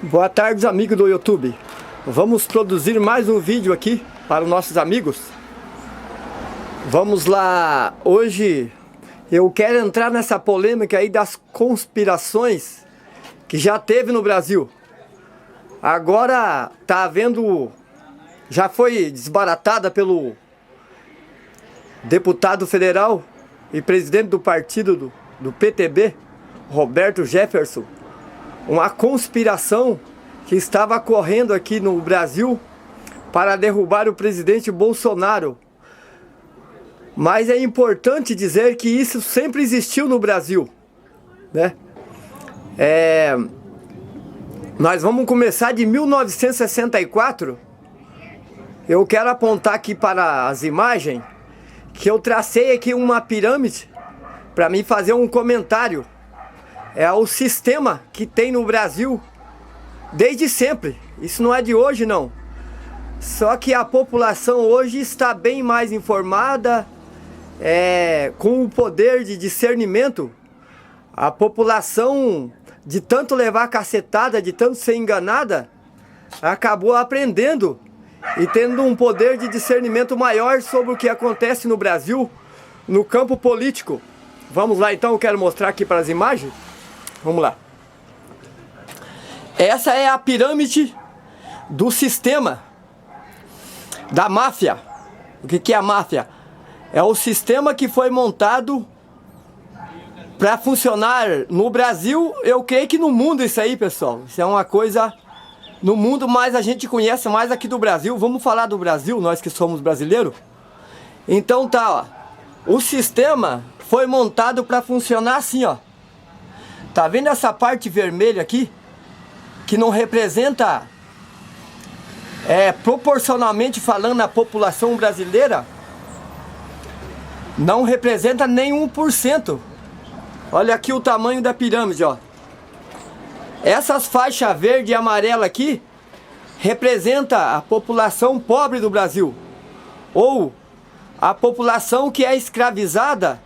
Boa tarde, amigos do YouTube. Vamos produzir mais um vídeo aqui para os nossos amigos. Vamos lá. Hoje eu quero entrar nessa polêmica aí das conspirações que já teve no Brasil. Agora tá havendo, já foi desbaratada pelo deputado federal e presidente do partido do PTB, Roberto Jefferson, uma conspiração que estava ocorrendo aqui no Brasil para derrubar o presidente Bolsonaro. Mas é importante dizer que isso sempre existiu no Brasil, né? Nós vamos começar de 1964. Eu quero apontar aqui para as imagens que eu tracei aqui uma pirâmide para mim fazer um comentário. É o sistema que tem no Brasil desde sempre. Isso não é de hoje, não. Só que a população hoje está bem mais informada, com o poder de discernimento. A população, de tanto levar cacetada, de tanto ser enganada, acabou aprendendo e tendo um poder de discernimento maior sobre o que acontece no Brasil, no campo político. Vamos lá então, eu quero mostrar aqui para as imagens. Vamos lá. Essa é a pirâmide do sistema da máfia. O que é a máfia? É o sistema que foi montado para funcionar no Brasil. Eu creio que no mundo isso aí, pessoal. Isso é uma coisa no mundo, mas a gente conhece mais aqui do Brasil. Vamos falar do Brasil, nós que somos brasileiros. Então tá, ó. O sistema foi montado para funcionar assim, ó. Tá vendo essa parte vermelha aqui? Que não representa, proporcionalmente falando, a população brasileira. Não representa nem 1%. Olha aqui o tamanho da pirâmide, ó. Essas faixas verde e amarela aqui representa a população pobre do Brasil, ou a população que é escravizada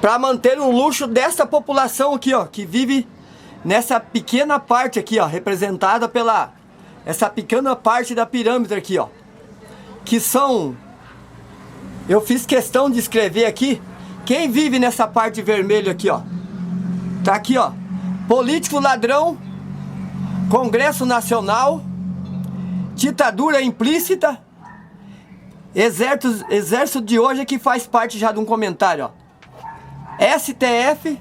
para manter o luxo dessa população aqui, ó, que vive nessa pequena parte aqui, ó, representada pela essa pequena parte da pirâmide aqui, ó, que são, eu fiz questão de escrever aqui, quem vive nessa parte vermelha aqui, ó. Tá aqui, ó. Político ladrão, Congresso Nacional, ditadura implícita, exército de hoje que faz parte já de um comentário, ó. STF,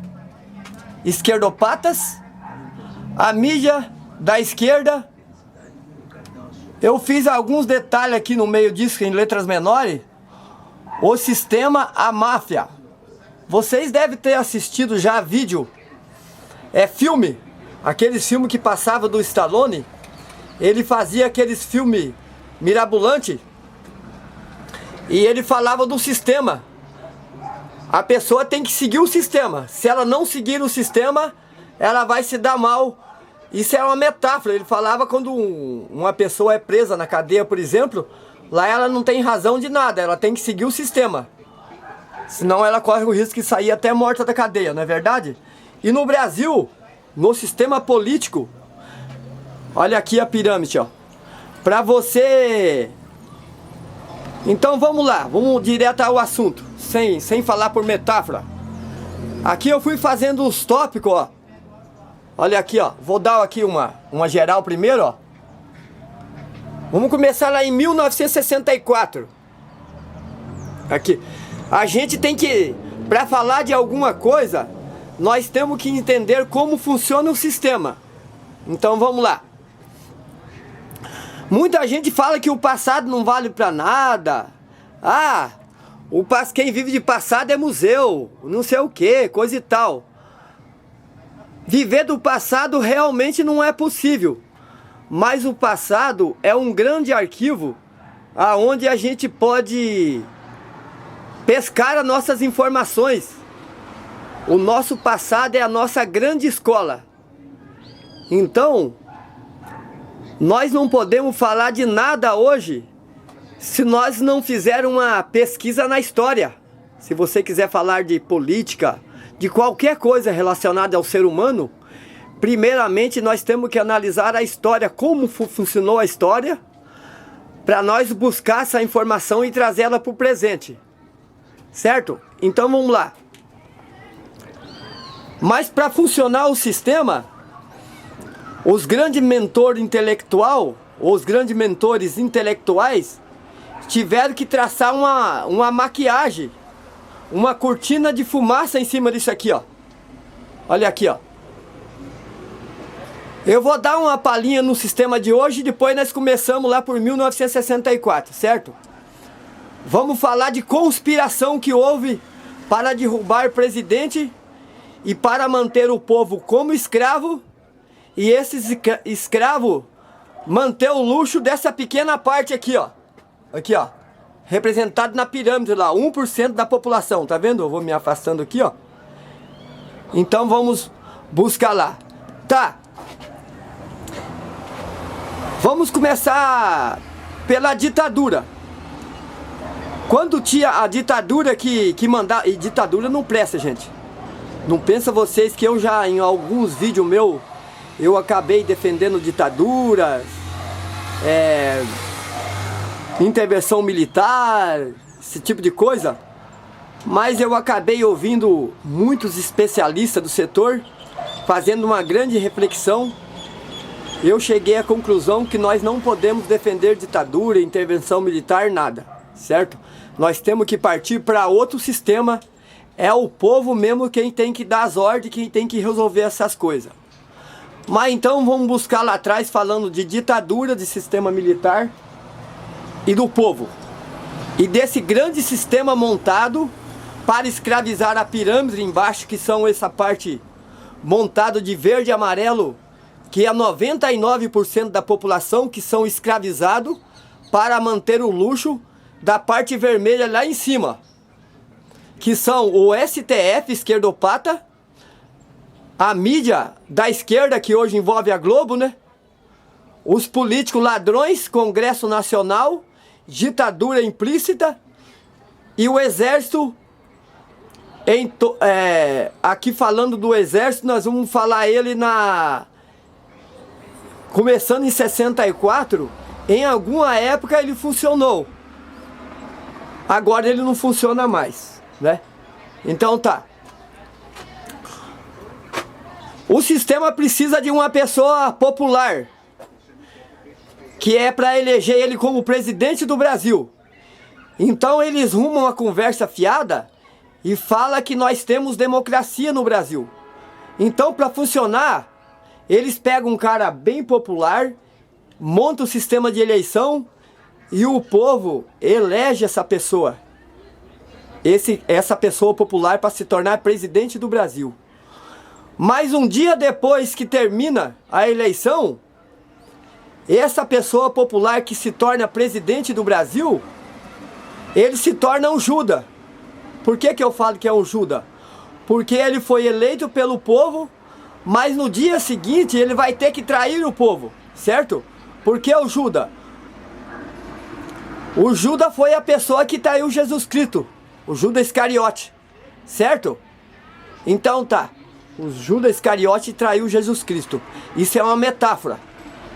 esquerdopatas, a mídia da esquerda. Eu fiz alguns detalhes aqui no meio disso, em letras menores. O sistema, a máfia. Vocês devem ter assistido já vídeo, filme, aqueles filmes que passava do Stallone. Ele fazia aqueles filmes mirabolantes e ele falava do sistema. A pessoa tem que seguir o sistema. Se ela não seguir o sistema, ela vai se dar mal. Isso é uma metáfora. Ele falava quando uma pessoa é presa na cadeia, por exemplo, lá ela não tem razão de nada, ela tem que seguir o sistema. Senão ela corre o risco de sair até morta da cadeia, não é verdade? E no Brasil, no sistema político, olha aqui a pirâmide, ó. Pra você... Então vamos lá, vamos direto ao assunto, sem falar por metáfora. Aqui eu fui fazendo os tópicos, ó. Olha aqui, ó. Vou dar aqui uma geral primeiro, ó. Vamos começar lá em 1964. Aqui. A gente tem que, para falar de alguma coisa, nós temos que entender como funciona o sistema. Então vamos lá. Muita gente fala que o passado não vale para nada. Ah, quem vive de passado é museu, não sei o que, coisa e tal. Viver do passado realmente não é possível. Mas o passado é um grande arquivo aonde a gente pode pescar as nossas informações. O nosso passado é a nossa grande escola. Então, nós não podemos falar de nada hoje se nós não fizermos uma pesquisa na história. Se você quiser falar de política, de qualquer coisa relacionada ao ser humano, primeiramente nós temos que analisar a história, como funcionou a história, para nós buscar essa informação e trazer ela para o presente, certo? Então vamos lá. Mas para funcionar o sistema, os grandes mentores intelectuais tiveram que traçar uma maquiagem, uma cortina de fumaça em cima disso aqui, ó. Olha aqui, ó. Eu vou dar uma palhinha no sistema de hoje e depois nós começamos lá por 1964, certo? Vamos falar de conspiração que houve para derrubar presidente e para manter o povo como escravo, e esses escravos manter o luxo dessa pequena parte aqui, ó. Aqui, ó. Representado na pirâmide lá, 1% da população, tá vendo? Eu vou me afastando aqui, ó. Então vamos buscar lá. Tá. Vamos começar pela ditadura. Quando tinha a ditadura que mandava... E ditadura não presta, gente. Não pensa vocês que eu já, em alguns vídeos meus, eu acabei defendendo ditaduras, intervenção militar, esse tipo de coisa. Mas eu acabei ouvindo muitos especialistas do setor, fazendo uma grande reflexão. Eu cheguei à conclusão que nós não podemos defender ditadura, intervenção militar, nada, certo? Nós temos que partir para outro sistema. É o povo mesmo quem tem que dar as ordens, quem tem que resolver essas coisas. Mas então vamos buscar lá atrás, falando de ditadura, de sistema militar e do povo. E desse grande sistema montado para escravizar a pirâmide embaixo, que são essa parte montada de verde e amarelo, que é 99% da população que são escravizados para manter o luxo da parte vermelha lá em cima, que são o STF, esquerdopata, a mídia da esquerda, que hoje envolve a Globo, né? Os políticos ladrões, Congresso Nacional, ditadura implícita, e o exército. Aqui falando do exército, nós vamos falar ele começando em 64, em alguma época ele funcionou. Agora ele não funciona mais, né? Então tá. O sistema precisa de uma pessoa popular, que é para eleger ele como presidente do Brasil. Então eles rumam uma conversa fiada e fala que nós temos democracia no Brasil. Então, para funcionar, eles pegam um cara bem popular, montam o sistema de eleição e o povo elege essa pessoa. Essa pessoa popular para se tornar presidente do Brasil. Mas um dia depois que termina a eleição, essa pessoa popular que se torna presidente do Brasil, ele se torna um Judas. Por que eu falo que é um Judas? Porque ele foi eleito pelo povo, mas no dia seguinte ele vai ter que trair o povo, certo? Porque o Judas? O Judas foi a pessoa que traiu Jesus Cristo, o Judas Iscariote, certo? Então tá, o Judas Iscariote traiu Jesus Cristo. Isso é uma metáfora.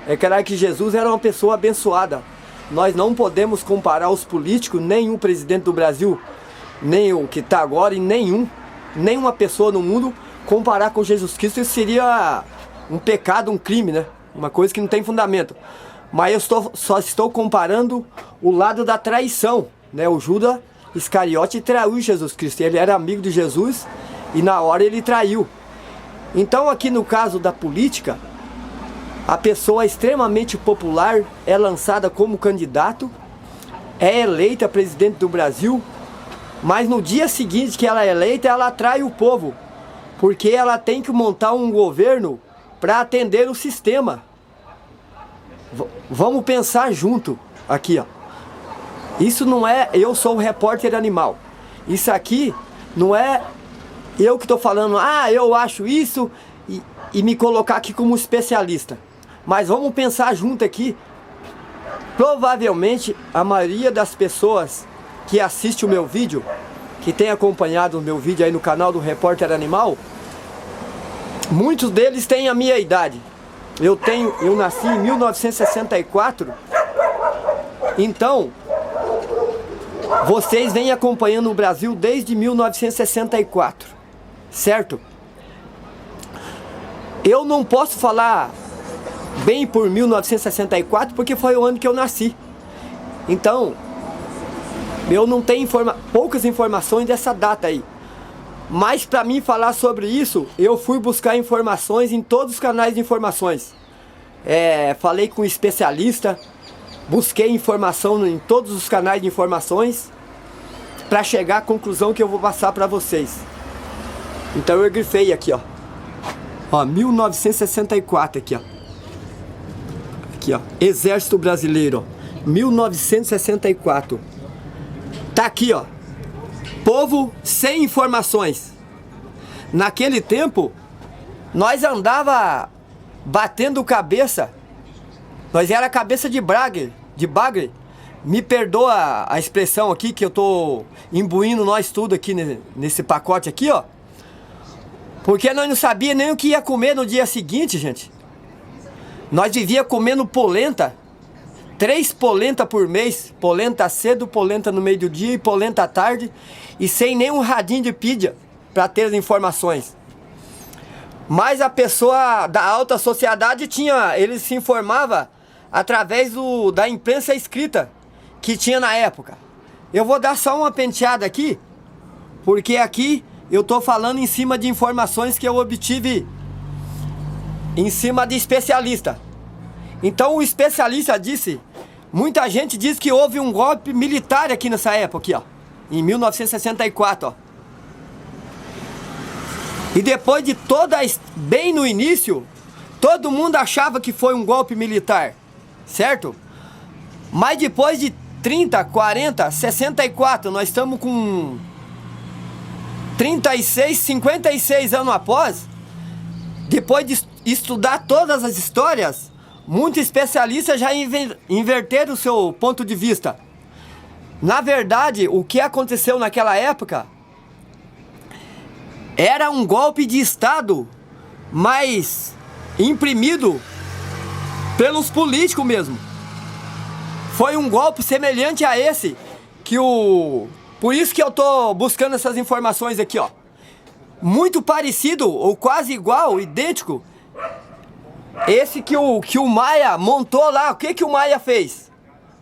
É claro que Jesus era uma pessoa abençoada. Nós não podemos comparar os políticos, nem o presidente do Brasil, nem o que está agora, e nenhuma pessoa no mundo comparar com Jesus Cristo. Isso seria um pecado, um crime, né? Uma coisa que não tem fundamento. Mas eu só estou comparando o lado da traição, né? O Judas Iscariote traiu Jesus Cristo. Ele era amigo de Jesus e na hora ele traiu. Então aqui no caso da política, a pessoa extremamente popular é lançada como candidato, é eleita presidente do Brasil, mas no dia seguinte que ela é eleita, ela atrai o povo, porque ela tem que montar um governo para atender o sistema. Vamos pensar junto aqui, ó. Isso não é eu sou o repórter animal. Isso aqui não é eu que estou falando, eu acho isso e me colocar aqui como especialista. Mas vamos pensar junto aqui. Provavelmente a maioria das pessoas que assiste o meu vídeo, que tem acompanhado o meu vídeo aí no canal do Repórter Animal, Muitos deles têm a minha idade. Eu nasci em 1964. Então, vocês vêm acompanhando o Brasil desde 1964, certo? Eu não posso falar bem por 1964 porque foi o ano que eu nasci. Então, eu não tenho poucas informações dessa data aí. Mas para mim falar sobre isso, eu fui buscar informações em todos os canais de informações. Falei com especialista, busquei informação em todos os canais de informações para chegar à conclusão que eu vou passar para vocês. Então eu grifei aqui, ó. Ó, 1964 aqui, ó. Aqui, ó. Exército Brasileiro, ó. 1964. Tá aqui, ó. Povo sem informações. Naquele tempo, nós andava batendo cabeça. Nós era cabeça de bagre. Me perdoa a expressão aqui, que eu tô imbuindo nós tudo aqui nesse pacote aqui, ó. Porque nós não sabia nem o que ia comer no dia seguinte, gente. Nós vivia comendo polenta. 3 polenta por mês, polenta cedo, polenta no meio do dia e polenta à tarde, e sem nenhum radinho de pídia para ter as informações. Mas a pessoa da alta sociedade ele se informava através da imprensa escrita que tinha na época. Eu vou dar só uma penteada aqui, porque aqui eu estou falando em cima de informações que eu obtive em cima de especialista. Então o especialista disse, muita gente diz que houve um golpe militar aqui nessa época, aqui, ó, em 1964, ó. E depois de bem no início, todo mundo achava que foi um golpe militar, certo? Mas depois de 30, 40, 64, nós estamos com 36, 56 anos após, depois de estudar todas as histórias, muitos especialistas já inverteram o seu ponto de vista. Na verdade, o que aconteceu naquela época era um golpe de Estado, mas imprimido pelos políticos mesmo. Foi um golpe semelhante a esse, por isso que eu tô buscando essas informações aqui, ó. Muito parecido, ou quase igual, idêntico. Esse que o Maia montou lá. O que o Maia fez?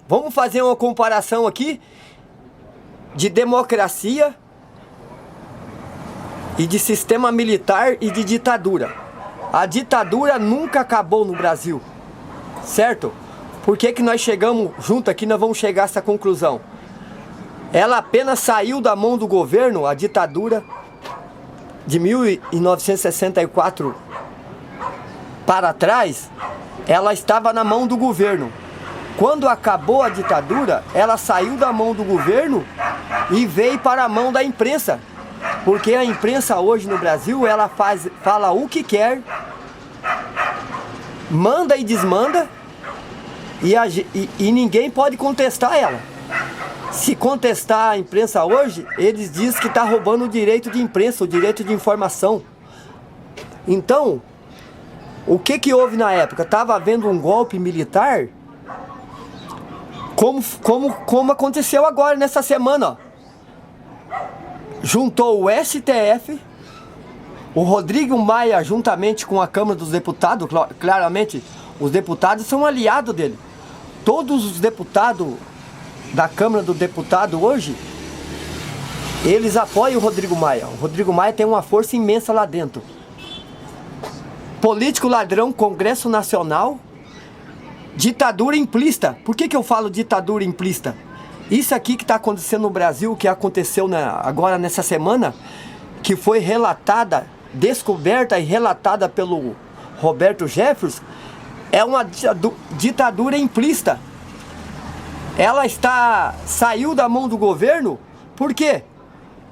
Vamos fazer uma comparação aqui de democracia e de sistema militar e de ditadura. A ditadura nunca acabou no Brasil, certo? Por que nós chegamos junto aqui, nós vamos chegar a essa conclusão? Ela apenas saiu da mão do governo, a ditadura de 1964 para trás, ela estava na mão do governo. Quando acabou a ditadura, ela saiu da mão do governo e veio para a mão da imprensa. Porque a imprensa hoje no Brasil, ela fala o que quer, manda e desmanda, e ninguém pode contestar ela. Se contestar a imprensa hoje, eles dizem que está roubando o direito de imprensa, o direito de informação. Então, o que houve na época? Estava havendo um golpe militar, como aconteceu agora nessa semana, ó. Juntou o STF, o Rodrigo Maia juntamente com a Câmara dos Deputados, claramente os deputados são aliados dele. Todos os deputados da Câmara do Deputado hoje, eles apoiam o Rodrigo Maia. O Rodrigo Maia tem uma força imensa lá dentro. Político ladrão, Congresso Nacional, ditadura implícita. Por que eu falo ditadura implícita? Isso aqui que está acontecendo no Brasil, que aconteceu agora nessa semana, que foi relatada, descoberta e relatada pelo Roberto Jefferson, é uma ditadura implícita. Ela saiu da mão do governo. Por quê?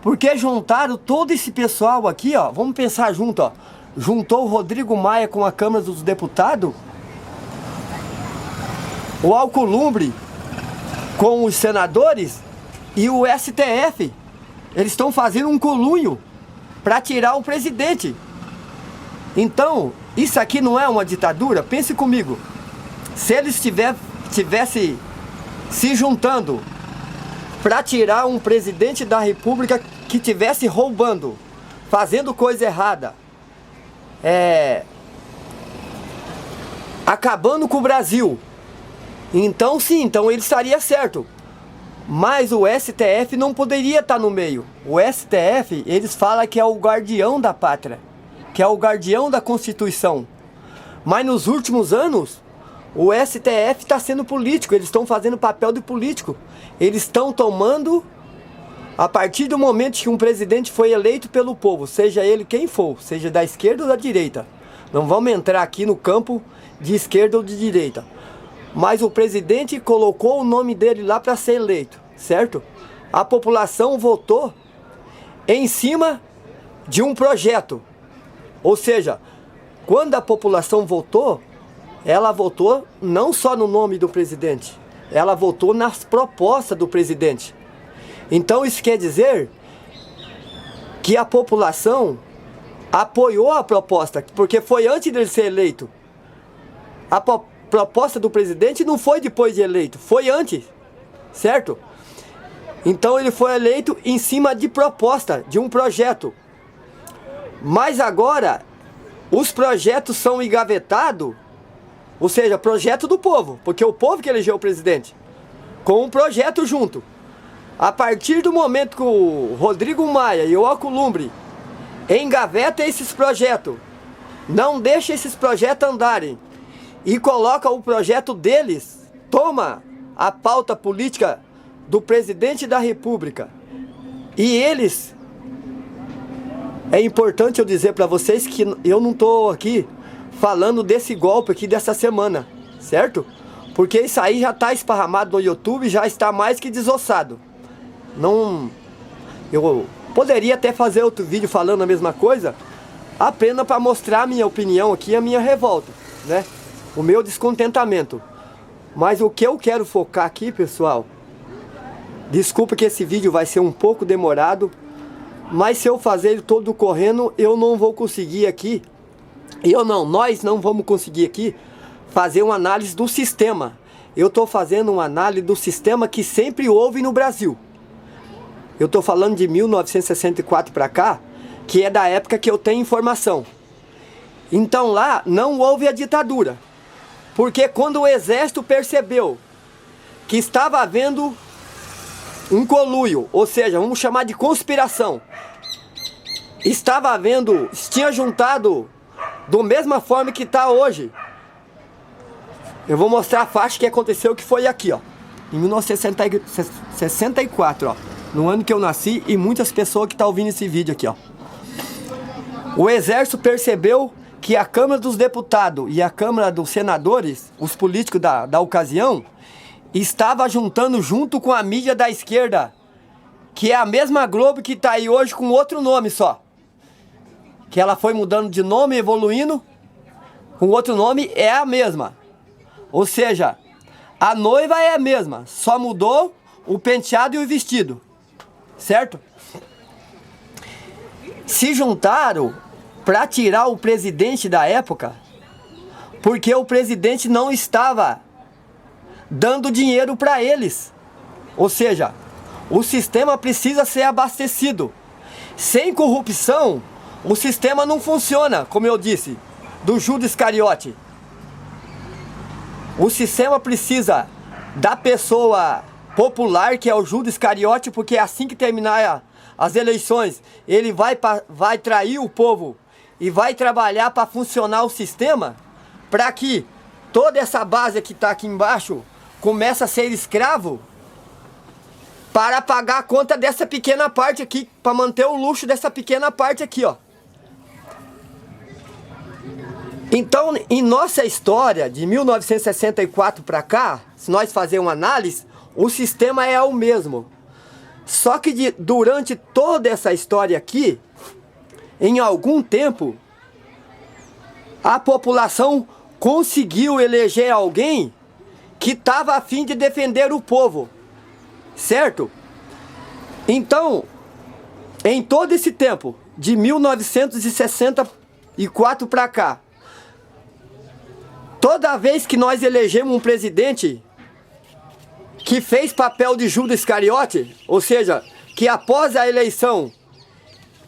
Porque juntaram todo esse pessoal aqui, ó. Vamos pensar junto, ó. Juntou o Rodrigo Maia com a Câmara dos Deputados, o Alcolumbre com os senadores e o STF. Eles estão fazendo um colunho para tirar o presidente. Então, isso aqui não é uma ditadura? Pense comigo. Se eles tivessem se juntando para tirar um presidente da república que estivesse roubando, fazendo coisa errada, acabando com o Brasil, então sim, então ele estaria certo. Mas o STF não poderia estar no meio. O STF, eles falam que é o guardião da pátria, que é o guardião da Constituição. Mas nos últimos anos, o STF está sendo político, eles estão fazendo papel de político. Eles estão tomando, a partir do momento que um presidente foi eleito pelo povo, seja ele quem for, seja da esquerda ou da direita. Não vamos entrar aqui no campo de esquerda ou de direita. Mas o presidente colocou o nome dele lá para ser eleito, certo? A população votou em cima de um projeto. Ou seja, quando a população votou, ela votou não só no nome do presidente, ela votou nas propostas do presidente. Então isso quer dizer que a população apoiou a proposta, porque foi antes dele ser eleito. A proposta do presidente não foi depois de eleito, foi antes, certo? Então ele foi eleito em cima de proposta, de um projeto. Mas agora, os projetos são engavetados, ou seja, projeto do povo, porque é o povo que elegeu o presidente, com um projeto junto. A partir do momento que o Rodrigo Maia e o Alcolumbre engaveta esses projetos, não deixa esses projetos andarem, e coloca o projeto deles, toma a pauta política do presidente da república, e eles, é importante eu dizer para vocês que eu não estou aqui falando desse golpe aqui dessa semana, certo? Porque isso aí já está esparramado no YouTube, já está mais que desossado. Não, eu poderia até fazer outro vídeo falando a mesma coisa, apenas para mostrar a minha opinião aqui, a minha revolta, né? O meu descontentamento. Mas o que eu quero focar aqui, pessoal, desculpa que esse vídeo vai ser um pouco demorado, mas se eu fazer ele todo correndo, eu não vou conseguir aqui, nós não vamos conseguir aqui fazer uma análise do sistema. Eu estou fazendo uma análise do sistema que sempre houve no Brasil. Eu estou falando de 1964 para cá, que é da época que eu tenho informação. Então lá não houve a ditadura. Porque quando o exército percebeu que estava havendo um conluio, ou seja, vamos chamar de conspiração, tinha juntado da mesma forma que está hoje. Eu vou mostrar a faixa que aconteceu, que foi aqui, ó, em 1964, ó, no ano que eu nasci, e muitas pessoas que estão ouvindo esse vídeo aqui, ó. O exército percebeu que a Câmara dos Deputados e a Câmara dos Senadores, os políticos da ocasião, estava juntando junto com a mídia da esquerda, que é a mesma Globo que está aí hoje com outro nome só. Que ela foi mudando de nome, evoluindo, com outro nome é a mesma. Ou seja, a noiva é a mesma, só mudou o penteado e o vestido, certo? Se juntaram para tirar o presidente da época, porque o presidente não estava dando dinheiro para eles. Ou seja, o sistema precisa ser abastecido. Sem corrupção, o sistema não funciona, como eu disse, do Judas Iscariote. O sistema precisa da pessoa popular, que é o Judas Iscariote, porque assim que terminar as eleições, ele vai trair o povo e vai trabalhar para funcionar o sistema, para que toda essa base que está aqui embaixo comece a ser escravo, para pagar a conta dessa pequena parte aqui, para manter o luxo dessa pequena parte aqui, ó. Então, em nossa história, de 1964 para cá, se nós fazermos uma análise, o sistema é o mesmo. Só que durante toda essa história aqui, em algum tempo, a população conseguiu eleger alguém que estava a fim de defender o povo, certo? Então, em todo esse tempo, de 1960 2004 para cá, toda vez que nós elegemos um presidente que fez papel de Judas Iscariote, ou seja, que após a eleição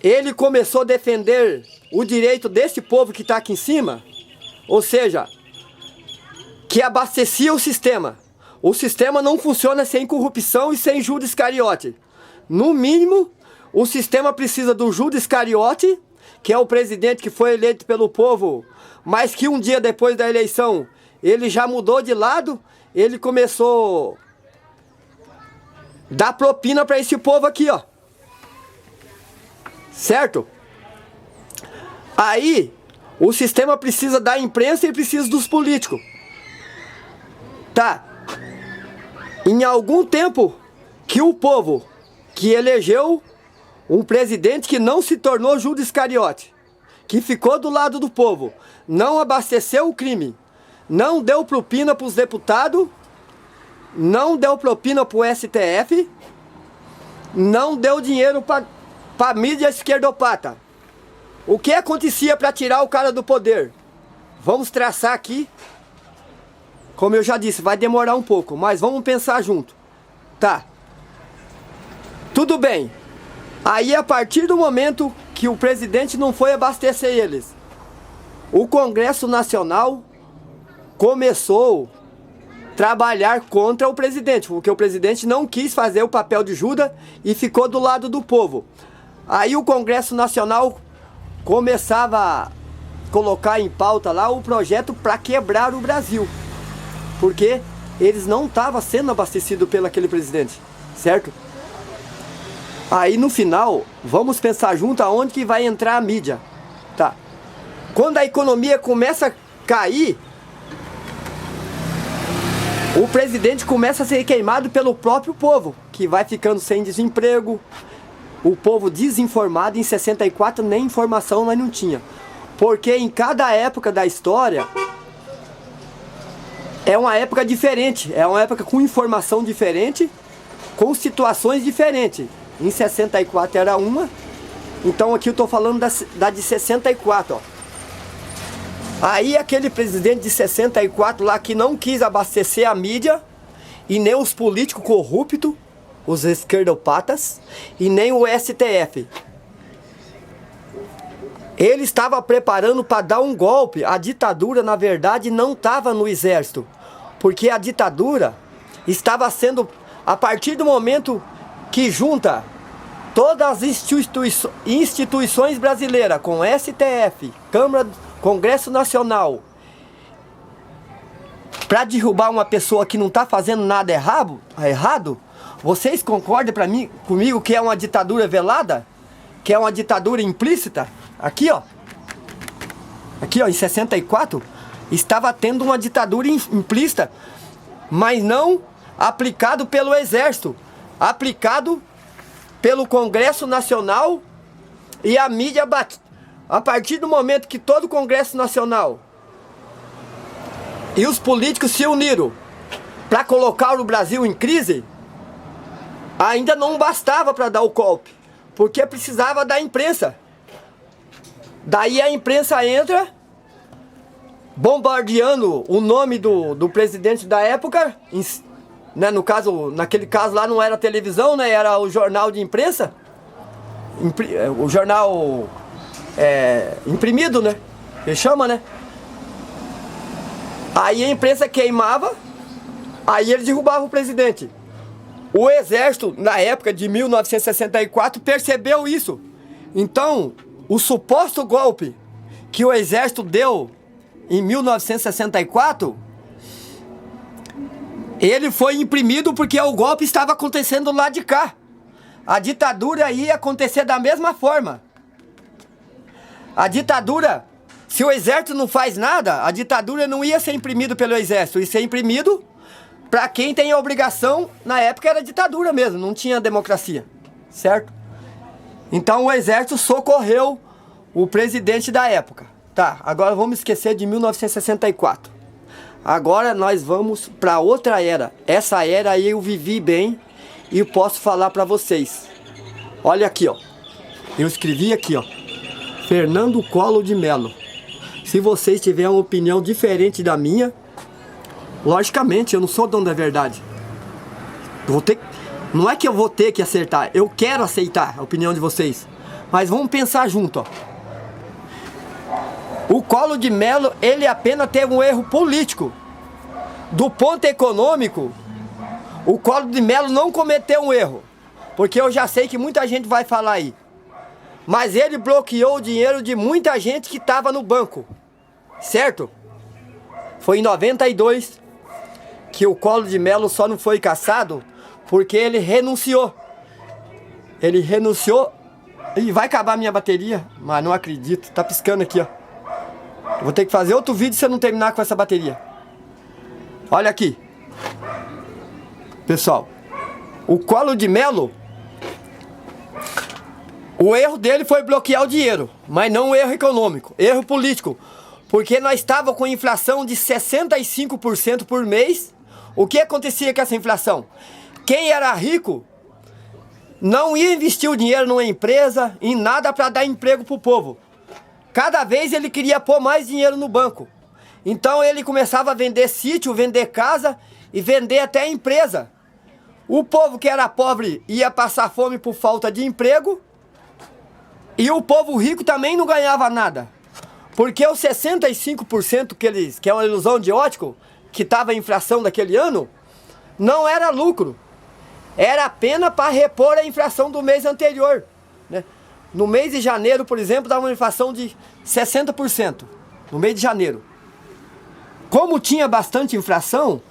ele começou a defender o direito desse povo que está aqui em cima, ou seja, que abastecia o sistema. O sistema não funciona sem corrupção e sem Judas Iscariote. No mínimo, o sistema precisa do Judas Iscariote, que é o presidente que foi eleito pelo povo, mas que um dia depois da eleição ele já mudou de lado, ele começou a dar propina para esse povo aqui, ó. Certo? Aí, o sistema precisa da imprensa e precisa dos políticos. Tá. Em algum tempo que o povo que elegeu um presidente que não se tornou Judas Iscariote, que ficou do lado do povo, não abasteceu o crime, não deu propina para os deputados, não deu propina para o STF, não deu dinheiro para a mídia esquerdopata. O que acontecia para tirar o cara do poder? Vamos traçar aqui. Como eu já disse, vai demorar um pouco, mas vamos pensar junto. Tá. Tudo bem. Aí, a partir do momento que o presidente não foi abastecer eles, o Congresso Nacional começou a trabalhar contra o presidente, porque o presidente não quis fazer o papel de Judas e ficou do lado do povo. Aí o Congresso Nacional começava a colocar em pauta lá o projeto para quebrar o Brasil, porque eles não estavam sendo abastecidos pelo aquele presidente, certo? Aí no final, vamos pensar junto aonde que vai entrar a mídia, tá? Quando a economia começa a cair, o presidente começa a ser queimado pelo próprio povo, que vai ficando sem desemprego. O povo desinformado, em 64 nem informação nós não tinha. Porque em cada época da história é uma época diferente, é uma época com informação diferente, com situações diferentes. Em 64 era uma, então aqui eu estou falando da de 64, ó. Aí aquele presidente de 64 lá que não quis abastecer a mídia e nem os políticos corruptos, os esquerdopatas, e nem o STF. Ele estava preparando para dar um golpe. A ditadura, na verdade, não estava no exército, porque a ditadura estava sendo, a partir do momento que junta todas as instituições brasileiras, com STF, Câmara, Congresso Nacional, para derrubar uma pessoa que não está fazendo nada errado, vocês concordam comigo que é uma ditadura velada? Que é uma ditadura implícita? Aqui, ó, em 64, estava tendo uma ditadura implícita, mas não aplicado pelo exército, aplicado pelo Congresso Nacional e a mídia bate. A partir do momento que todo o Congresso Nacional e os políticos se uniram para colocar o Brasil em crise, ainda não bastava para dar o golpe, porque precisava da imprensa. Daí a imprensa entra bombardeando o nome do presidente da época, né, no caso, naquele caso lá não era televisão, né, era o jornal de imprensa, o jornal imprimido, né, ele chama, né. Aí a imprensa queimava, aí ele derrubava o presidente. O exército, na época de 1964, percebeu isso. Então, o suposto golpe que o exército deu em 1964, ele foi imprimido porque o golpe estava acontecendo lá de cá. A ditadura ia acontecer da mesma forma. A ditadura, se o exército não faz nada, a ditadura não ia ser imprimido pelo exército, ia ser imprimido para quem tem a obrigação. Na época era ditadura mesmo, não tinha democracia, certo? Então o exército socorreu o presidente da época. Tá, agora vamos esquecer de 1964. Agora nós vamos para outra era. Essa era aí eu vivi bem e posso falar para vocês. Olha aqui, ó. Eu escrevi aqui, ó. Fernando Collor de Mello. Se vocês tiverem uma opinião diferente da minha, logicamente, eu não sou dono da verdade. Não é que eu vou ter que acertar, eu quero aceitar a opinião de vocês. Mas vamos pensar junto, ó. O Collor de Mello, ele apenas teve um erro político. Do ponto econômico, o Collor de Mello não cometeu um erro. Porque eu já sei que muita gente vai falar aí. Mas ele bloqueou o dinheiro de muita gente que estava no banco. Certo? Foi em 92 que o Collor de Mello só não foi cassado porque ele renunciou. Ele renunciou. E vai acabar a minha bateria, mas não acredito. Tá piscando aqui, ó. Eu vou ter que fazer outro vídeo se eu não terminar com essa bateria. Olha aqui. Pessoal, o Collor de Mello, o erro dele foi bloquear o dinheiro, mas não um erro econômico, erro político. Porque nós estávamos com inflação de 65% por mês. O que acontecia com essa inflação? Quem era rico não ia investir o dinheiro numa empresa, em nada para dar emprego para o povo. Cada vez ele queria pôr mais dinheiro no banco. Então ele começava a vender sítio, vender casa e vender até empresa. O povo que era pobre ia passar fome por falta de emprego. E o povo rico também não ganhava nada. Porque os 65% que é uma ilusão de ótico, que estava a inflação daquele ano, não era lucro. Era apenas para repor a inflação do mês anterior, né? No mês de janeiro, por exemplo, dava uma inflação de 60%. No mês de janeiro. Como tinha bastante inflação,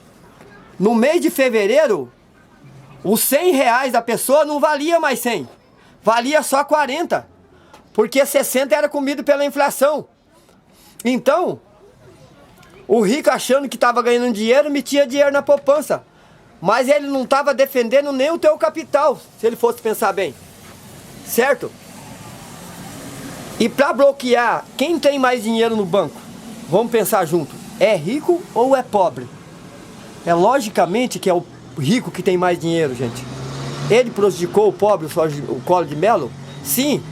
no mês de fevereiro, os R$100 da pessoa não valia mais 100. Valia só 40. Porque 60 era comido pela inflação. Então, o rico achando que estava ganhando dinheiro, metia dinheiro na poupança. Mas ele não estava defendendo nem o teu capital, se ele fosse pensar bem. Certo? E para bloquear, quem tem mais dinheiro no banco? Vamos pensar junto. É rico ou é pobre? É logicamente que é o rico que tem mais dinheiro, gente. Ele prejudicou o pobre, o Collor de Mello? Sim,